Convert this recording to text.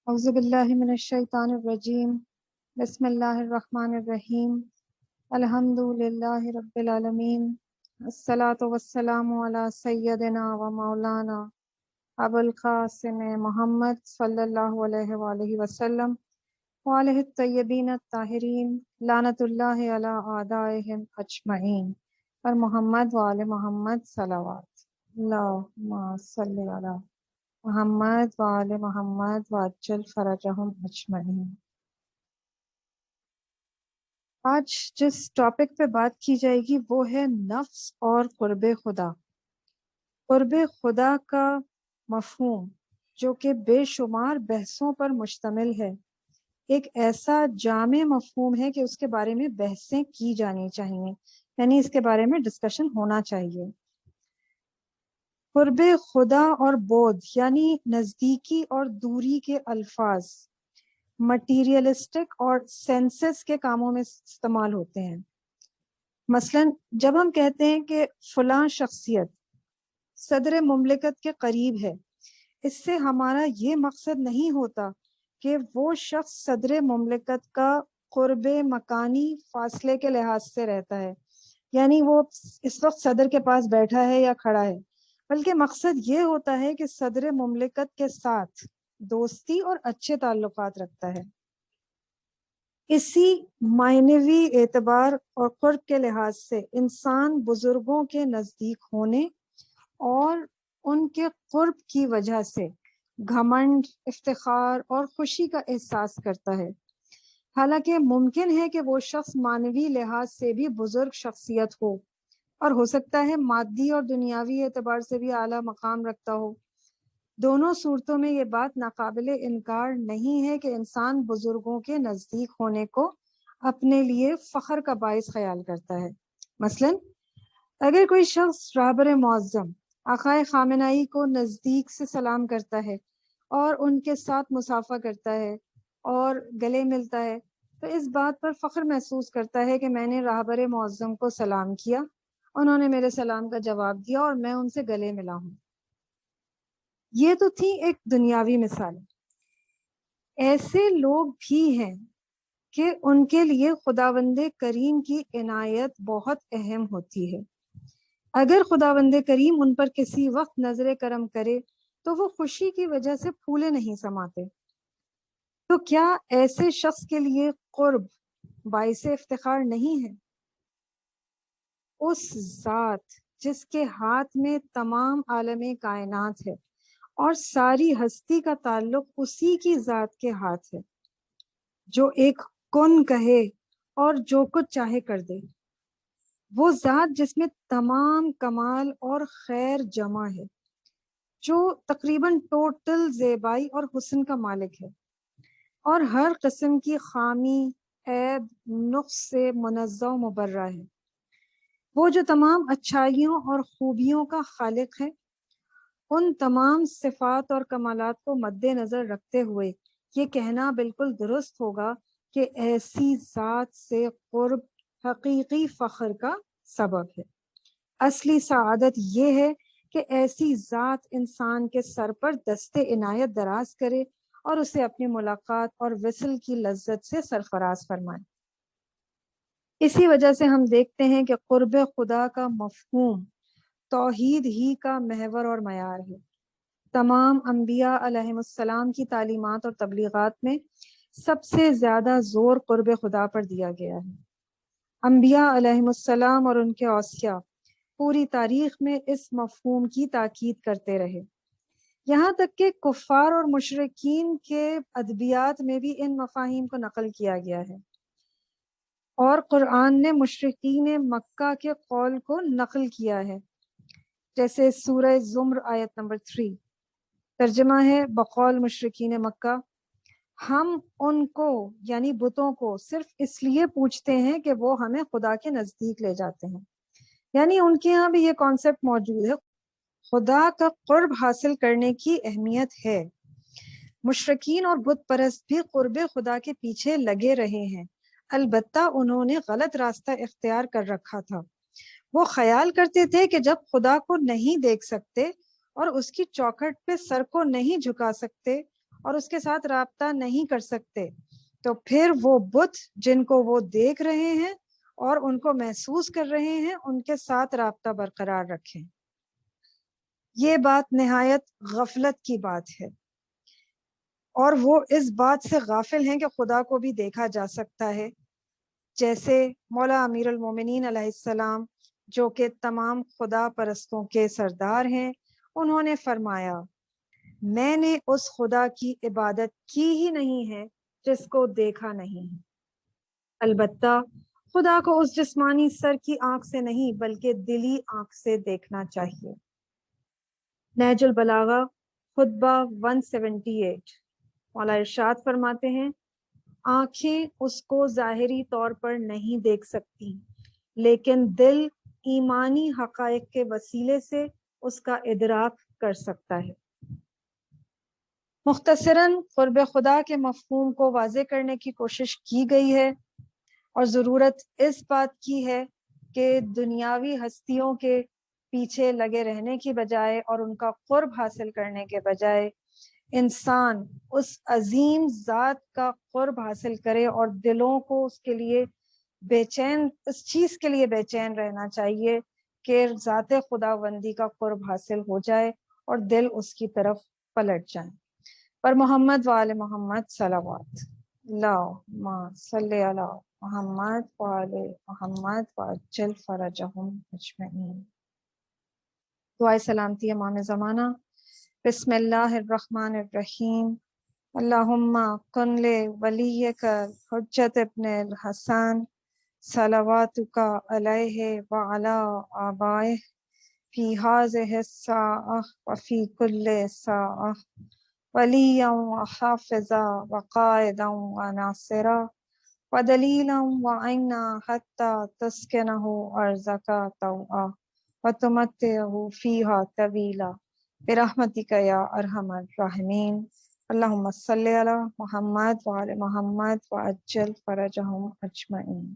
اعوذ باللہ من الشیطان الرجیم بسم اللہ الرحمن الرحیم الحمد للہ رب العالمین الصلاۃ والسلام علی سیدنا و مولانا ابو القاسم محمد صلی اللہ علیہ وآلہ وسلم وعلیہ الطیبین الطاہرین لعنت اللہ علی اعدائہم اجمعین اور محمد وآل محمد صلوات اللہم صلی علی محمد وآل محمد وعجل فرجہم اجمعین۔ آج جس ٹاپک پہ بات کی جائے گی وہ ہے نفس اور قرب خدا۔ قرب خدا کا مفہوم جو کہ بے شمار بحثوں پر مشتمل ہے، ایک ایسا جامع مفہوم ہے کہ اس کے بارے میں بحثیں کی جانی چاہیے، یعنی اس کے بارے میں ڈسکشن ہونا چاہیے۔ قرب خدا اور بود یعنی نزدیکی اور دوری کے الفاظ مٹیریلسٹک اور سینسس کے کاموں میں استعمال ہوتے ہیں۔ مثلا جب ہم کہتے ہیں کہ فلاں شخصیت صدر مملکت کے قریب ہے، اس سے ہمارا یہ مقصد نہیں ہوتا کہ وہ شخص صدر مملکت کا قرب مکانی فاصلے کے لحاظ سے رہتا ہے، یعنی وہ اس وقت صدر کے پاس بیٹھا ہے یا کھڑا ہے، بلکہ مقصد یہ ہوتا ہے کہ صدر مملکت کے ساتھ دوستی اور اچھے تعلقات رکھتا ہے۔ اسی معنوی اعتبار اور قرب کے لحاظ سے انسان بزرگوں کے نزدیک ہونے اور ان کے قرب کی وجہ سے گھمنڈ، افتخار اور خوشی کا احساس کرتا ہے، حالانکہ ممکن ہے کہ وہ شخص معنوی لحاظ سے بھی بزرگ شخصیت ہو اور ہو سکتا ہے مادی اور دنیاوی اعتبار سے بھی اعلیٰ مقام رکھتا ہو۔ دونوں صورتوں میں یہ بات ناقابل انکار نہیں ہے کہ انسان بزرگوں کے نزدیک ہونے کو اپنے لیے فخر کا باعث خیال کرتا ہے۔ مثلا اگر کوئی شخص رہبر معظم آقائے خامنہئی کو نزدیک سے سلام کرتا ہے اور ان کے ساتھ مصافحہ کرتا ہے اور گلے ملتا ہے، تو اس بات پر فخر محسوس کرتا ہے کہ میں نے رہبر معظم کو سلام کیا، انہوں نے میرے سلام کا جواب دیا اور میں ان سے گلے ملا ہوں۔ یہ تو تھی ایک دنیاوی مثال۔ ایسے لوگ بھی ہیں کہ ان کے لیے خداوند کریم کی عنایت بہت اہم ہوتی ہے۔ اگر خداوند کریم ان پر کسی وقت نظر کرم کرے تو وہ خوشی کی وجہ سے پھولے نہیں سماتے۔ تو کیا ایسے شخص کے لیے قرب باعث افتخار نہیں ہے؟ اس ذات جس کے ہاتھ میں تمام عالم کائنات ہے اور ساری ہستی کا تعلق اسی کی ذات کے ہاتھ ہے، جو ایک کن کہے اور جو کچھ چاہے کر دے، وہ ذات جس میں تمام کمال اور خیر جمع ہے، جو تقریباً ٹوٹل زیبائی اور حسن کا مالک ہے اور ہر قسم کی خامی، عیب، نقص سے منزہ و مبرہ ہے، وہ جو تمام اچھائیوں اور خوبیوں کا خالق ہے۔ ان تمام صفات اور کمالات کو مد نظر رکھتے ہوئے یہ کہنا بالکل درست ہوگا کہ ایسی ذات سے قرب حقیقی فخر کا سبب ہے۔ اصلی سعادت یہ ہے کہ ایسی ذات انسان کے سر پر دست عنایت دراز کرے اور اسے اپنی ملاقات اور وصل کی لذت سے سرفراز فرمائے۔ اسی وجہ سے ہم دیکھتے ہیں کہ قرب خدا کا مفہوم توحید ہی کا محور اور معیار ہے۔ تمام انبیاء علیہم السلام کی تعلیمات اور تبلیغات میں سب سے زیادہ زور قرب خدا پر دیا گیا ہے۔ انبیاء علیہم السلام اور ان کے اوصیاء پوری تاریخ میں اس مفہوم کی تاکید کرتے رہے، یہاں تک کہ کفار اور مشرکین کے ادبیات میں بھی ان مفاہیم کو نقل کیا گیا ہے، اور قرآن نے مشرکین مکہ کے قول کو نقل کیا ہے، جیسے سورہ زمر آیت نمبر 3، ترجمہ ہے بقول مشرکین مکہ: ہم ان کو یعنی بتوں کو صرف اس لیے پوچھتے ہیں کہ وہ ہمیں خدا کے نزدیک لے جاتے ہیں، یعنی ان کے ہاں بھی یہ کانسیپٹ موجود ہے، خدا کا قرب حاصل کرنے کی اہمیت ہے۔ مشرکین اور بت پرست بھی قرب خدا کے پیچھے لگے رہے ہیں، البتہ انہوں نے غلط راستہ اختیار کر رکھا تھا۔ وہ خیال کرتے تھے کہ جب خدا کو نہیں دیکھ سکتے اور اس کی چوکھٹ پہ سر کو نہیں جھکا سکتے اور اس کے ساتھ رابطہ نہیں کر سکتے، تو پھر وہ بت جن کو وہ دیکھ رہے ہیں اور ان کو محسوس کر رہے ہیں ان کے ساتھ رابطہ برقرار رکھیں۔ یہ بات نہایت غفلت کی بات ہے، اور وہ اس بات سے غافل ہیں کہ خدا کو بھی دیکھا جا سکتا ہے، جیسے مولا امیر المومنین علیہ السلام جو کہ تمام خدا پرستوں کے سردار ہیں، انہوں نے فرمایا میں نے اس خدا کی عبادت کی ہی نہیں ہے جس کو دیکھا نہیں ہے۔ البتہ خدا کو اس جسمانی سر کی آنکھ سے نہیں بلکہ دلی آنکھ سے دیکھنا چاہیے۔ نہج البلاغہ خطبہ 178 مولا ارشاد فرماتے ہیں آنکھیں اس کو ظاہری طور پر نہیں دیکھ سکتی، لیکن دل ایمانی حقائق کے وسیلے سے اس کا ادراک کر سکتا ہے۔ مختصراً قرب خدا کے مفہوم کو واضح کرنے کی کوشش کی گئی ہے، اور ضرورت اس بات کی ہے کہ دنیاوی ہستیوں کے پیچھے لگے رہنے کی بجائے اور ان کا قرب حاصل کرنے کے بجائے انسان اس عظیم ذات کا قرب حاصل کرے، اور دلوں کو اس کے لیے بے چین، اس چیز کے لیے بے چین رہنا چاہیے کہ ذات خداوندی کا قرب حاصل ہو جائے اور دل اس کی طرف پلٹ جائیں۔ پر محمد وآل محمد صلوات، اللہم صلی علی محمد وآل محمد وعجل فرجہم اجمعین۔ دعائے سلامتی امام زمانہ۔ بسم اللہ الرحمن الرحیم۔ اللہم کن لولیک حجت ابن الحسن صلواتک علیہ وعلی آبائہ فی ہذہ الساعہ وفی کل ساعہ ولیا وحافظا وقائدا وناصرا ودلیلا وعینا حتی تسکنہ ارضک طوعا وتمتعہ فیہا طویلا برحمتک یا ارحم الراحمین۔ اللہم صلی علی محمد وعلی محمد وعجل فرجہم اجمعین۔